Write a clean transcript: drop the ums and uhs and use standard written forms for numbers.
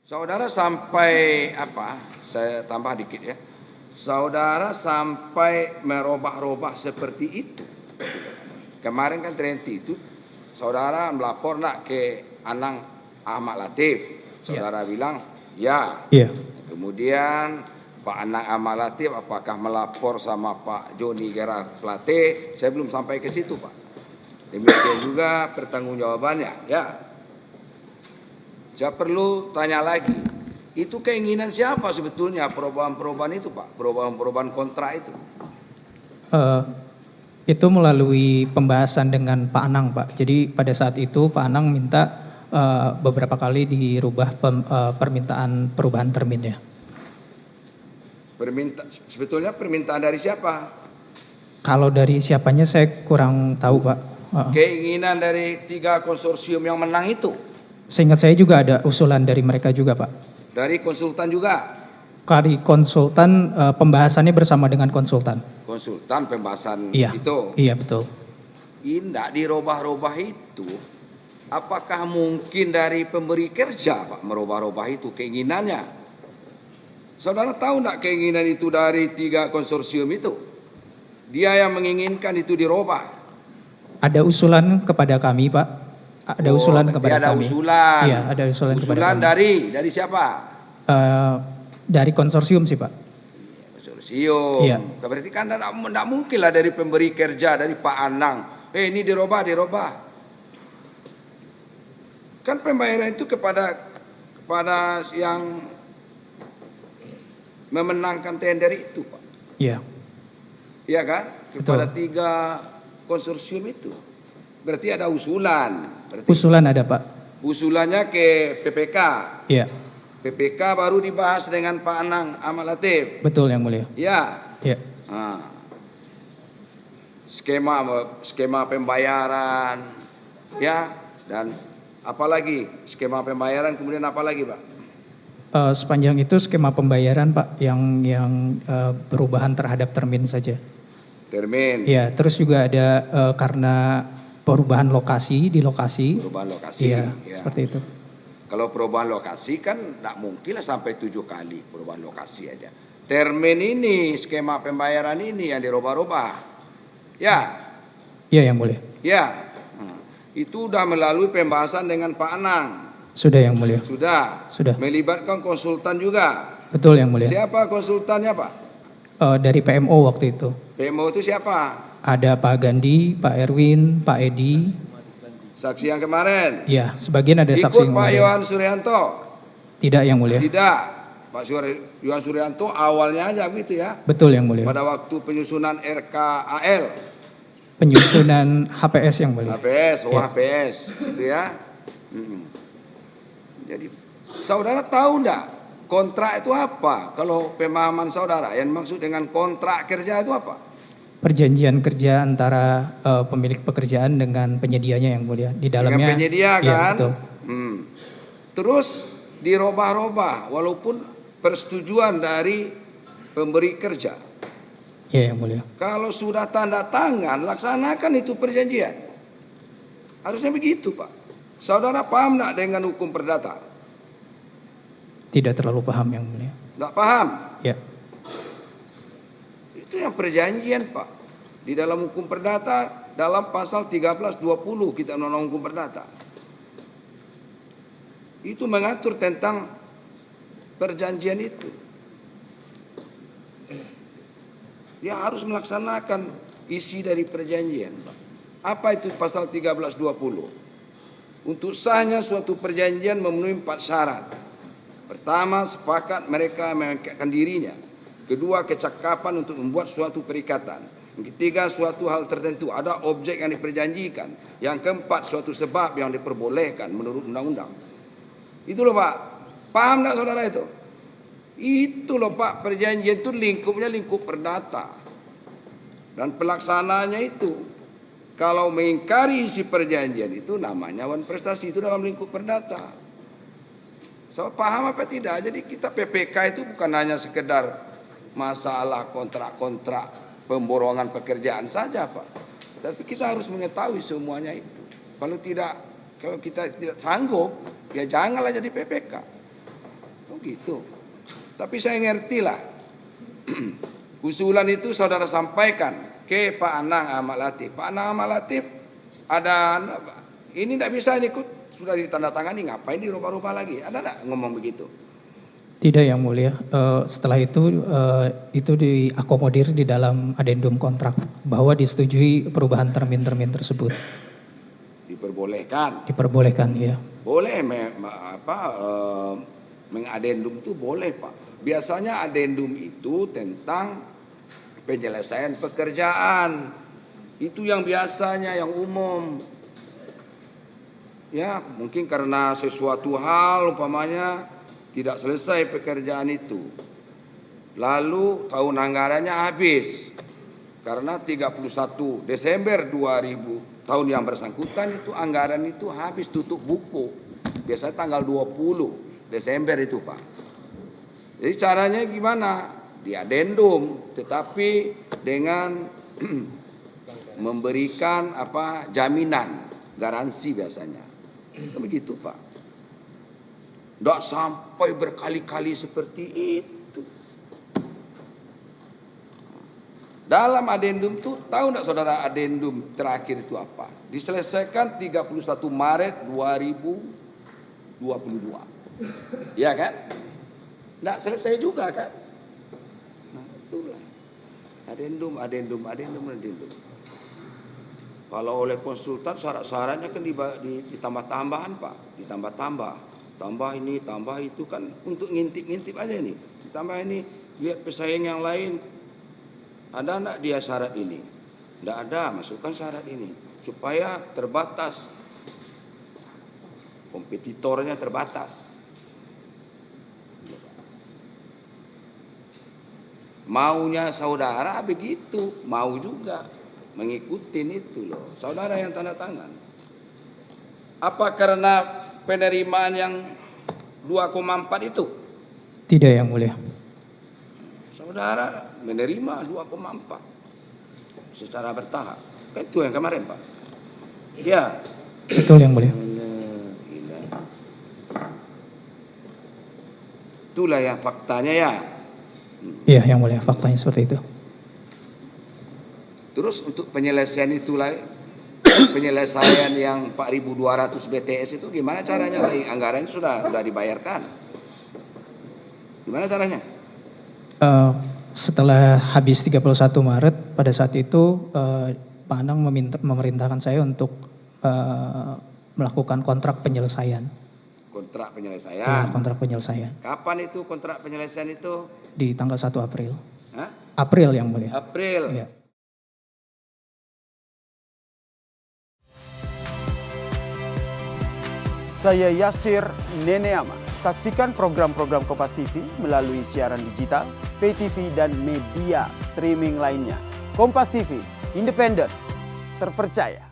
Saudara sampai apa? Saya tambah dikit ya. Saudara sampai merubah-rubah seperti itu. Kemarin kan terhenti itu. Saudara melapor nak ke Anang Ahmad Latif. Saudara bilang ya. Iya. Kemudian Pak Anang Ahmad Latif apakah melapor sama Pak Joni Gerard Plate? Saya belum sampai ke situ, Pak. Demikian juga pertanggungjawabannya, ya. Saya perlu tanya lagi, itu keinginan siapa sebetulnya perubahan-perubahan itu, Pak? Perubahan-perubahan kontrak itu? Itu melalui pembahasan dengan Pak Anang, Pak. Jadi pada saat itu Pak Anang minta beberapa kali dirubah permintaan perubahan terminnya. Sebetulnya permintaan dari siapa? Kalau dari siapanya saya kurang tahu, Pak. Keinginan dari 3 konsorsium yang menang itu? Seingat saya juga ada usulan dari mereka juga, Pak. Dari konsultan juga? Dari konsultan, pembahasannya bersama dengan konsultan. Konsultan pembahasan Iya, itu? Iya, betul. Tidak dirubah-rubah itu, apakah mungkin dari pemberi kerja, Pak, merubah-rubah itu keinginannya? Saudara tahu tidak keinginan itu dari 3 konsorsium itu? Dia yang menginginkan itu dirubah. Ada usulan kepada kami, Pak. Ada usulan kepada ada kami. Usulan. Iya, ada usulan kepada Dari kami. siapa? Dari konsorsium sih, Pak. Konsorsium. Iya. Berarti kan tidak mungkin lah dari pemberi kerja, dari Pak Anang. Ini dirubah. Kan pembayaran itu kepada yang memenangkan tender itu, Pak. Iya. Iya kan? Kepada Betul. 3 konsorsium itu. Berarti ada usulan. Usulan ada, Pak. Usulannya ke PPK. Iya. PPK baru dibahas dengan Pak Anang Ahmad Latif. Betul, Yang Mulia. Ya. Iya. Nah, skema pembayaran, ya, dan apalagi skema pembayaran, kemudian apa lagi, Pak? Sepanjang itu skema pembayaran, Pak, yang perubahan terhadap termin saja. Termin. Iya, terus juga ada karena perubahan lokasi di lokasi. Perubahan lokasi. Iya, ya. Seperti itu. Kalau perubahan lokasi kan tidak mungkin lah sampai 7 kali perubahan lokasi aja. Termin ini, skema pembayaran ini yang dirubah-rubah. Ya. Iya, Yang Mulia. Ya. Itu sudah melalui pembahasan dengan Pak Anang. Sudah, Yang Mulia. Sudah. Melibatkan konsultan juga. Betul, Yang Mulia. Siapa konsultannya, Pak? Dari PMO waktu itu. PMO itu siapa? Ada Pak Gandhi, Pak Erwin, Pak Edi. Saksi yang kemarin? Iya, sebagian ada saksi Ikut yang Pak kemarin. Yohan Suryanto? Tidak, Yang Mulia. Tidak. Pak Yohan Suryanto awalnya aja begitu ya? Betul, Yang Mulia. Pada waktu penyusunan RKAL. Penyusunan HPS, Yang Mulia. HPS, Ya. HPS, gitu ya. Jadi, saudara tahu enggak kontrak itu apa? Kalau pemahaman saudara, yang maksud dengan kontrak kerja itu apa? Perjanjian kerja antara pemilik pekerjaan dengan penyedianya, Yang Mulia. Di dalamnya. Dengan penyedia kan? Iya, betul. Terus dirubah-rubah walaupun persetujuan dari pemberi kerja. Iya, Yang Mulia. Kalau sudah tanda tangan, laksanakan itu perjanjian. Harusnya begitu, Pak. Saudara paham enggak dengan hukum perdata? Tidak terlalu paham, Yang Mulia. Enggak paham? Ya. Itu yang perjanjian, Pak. Di dalam hukum perdata, dalam pasal 1320 kita Undang-Undang Hukum Perdata. Itu mengatur tentang perjanjian itu. Dia harus melaksanakan isi dari perjanjian, Pak. Apa itu pasal 1320? Untuk sahnya suatu perjanjian memenuhi 4 syarat. Pertama, sepakat mereka mengikatkan dirinya. Kedua, kecakapan untuk membuat suatu perikatan. Yang ketiga, suatu hal tertentu, ada objek yang diperjanjikan. Yang keempat, suatu sebab yang diperbolehkan menurut undang-undang. Itu loh, Pak. Paham enggak saudara itu? Itu loh, Pak, perjanjian itu lingkupnya lingkup perdata. Dan pelaksananya itu, kalau mengingkari isi perjanjian itu namanya wan prestasi, itu dalam lingkup perdata. So, paham apa tidak? Jadi kita PPK itu bukan hanya sekedar masalah kontrak-kontrak pemborongan pekerjaan saja, Pak. Tapi kita harus mengetahui semuanya itu. Kalau kita tidak sanggup, ya janganlah jadi PPK. Begitu. Tapi saya ngerti lah. Usulan itu saudara sampaikan ke Pak Anang Ahmad Latif. Pak Anang Ahmad Latif ada ini tidak bisa ikut, sudah ditandatangani, ngapain dirubah-rubah lagi? Ada tidak ngomong begitu? Tidak Yang Mulia. Setelah itu diakomodir di dalam adendum kontrak bahwa disetujui perubahan termin-termin tersebut. Diperbolehkan. Diperbolehkan, ya. Boleh mengadendum itu boleh Pak. Biasanya adendum itu tentang penyelesaian pekerjaan. Itu yang biasanya, yang umum. Ya, mungkin karena sesuatu hal umpamanya tidak selesai pekerjaan itu. Lalu tahun anggarannya habis. Karena 31 Desember 2000, tahun yang bersangkutan itu anggaran itu habis, tutup buku. Biasanya tanggal 20 Desember itu Pak. Jadi caranya gimana? Diadendum, tetapi dengan memberikan jaminan, garansi biasanya. Begitu Pak. Tidak sampai berkali-kali seperti itu. Dalam adendum itu, tahu tidak saudara adendum terakhir itu apa? Diselesaikan 31 Maret 2022. Ya kan? Tidak selesai juga kan? Nah itulah. Adendum. Kalau oleh konsultan syarat-syaratnya kan ditambah-tambahan Pak. Tambah ini, tambah itu kan untuk ngintip-ngintip aja nih. Ditambah ini, lihat pesaing yang lain. Ada enggak dia syarat ini? Tidak ada, masukkan syarat ini. Supaya terbatas. Kompetitornya terbatas. Maunya saudara begitu, mau juga mengikuti itu loh. Saudara yang tanda tangan. Apa karena penerimaan yang 2,4 itu? Tidak Yang Mulia. Saudara menerima 2,4 secara bertahap. Kan itu yang kemarin Pak. Ya. Betul Yang Mulia. Itulah yang faktanya ya. Iya Yang Mulia, faktanya seperti itu. Terus untuk penyelesaian itulah, penyelesaian yang 4.200 BTS itu gimana caranya? Anggarannya sudah dibayarkan. Gimana caranya? Setelah habis 31 Maret, pada saat itu Pak Anang memerintahkan saya untuk melakukan kontrak penyelesaian. Kontrak penyelesaian? Ya, kontrak penyelesaian. Kapan itu kontrak penyelesaian itu? Di tanggal 1 April. Hah? April Yang Mulia. April? Ya. Saya Yasir Neneama. Saksikan program-program Kompas TV melalui siaran digital, pay TV, dan media streaming lainnya. Kompas TV, independen, terpercaya.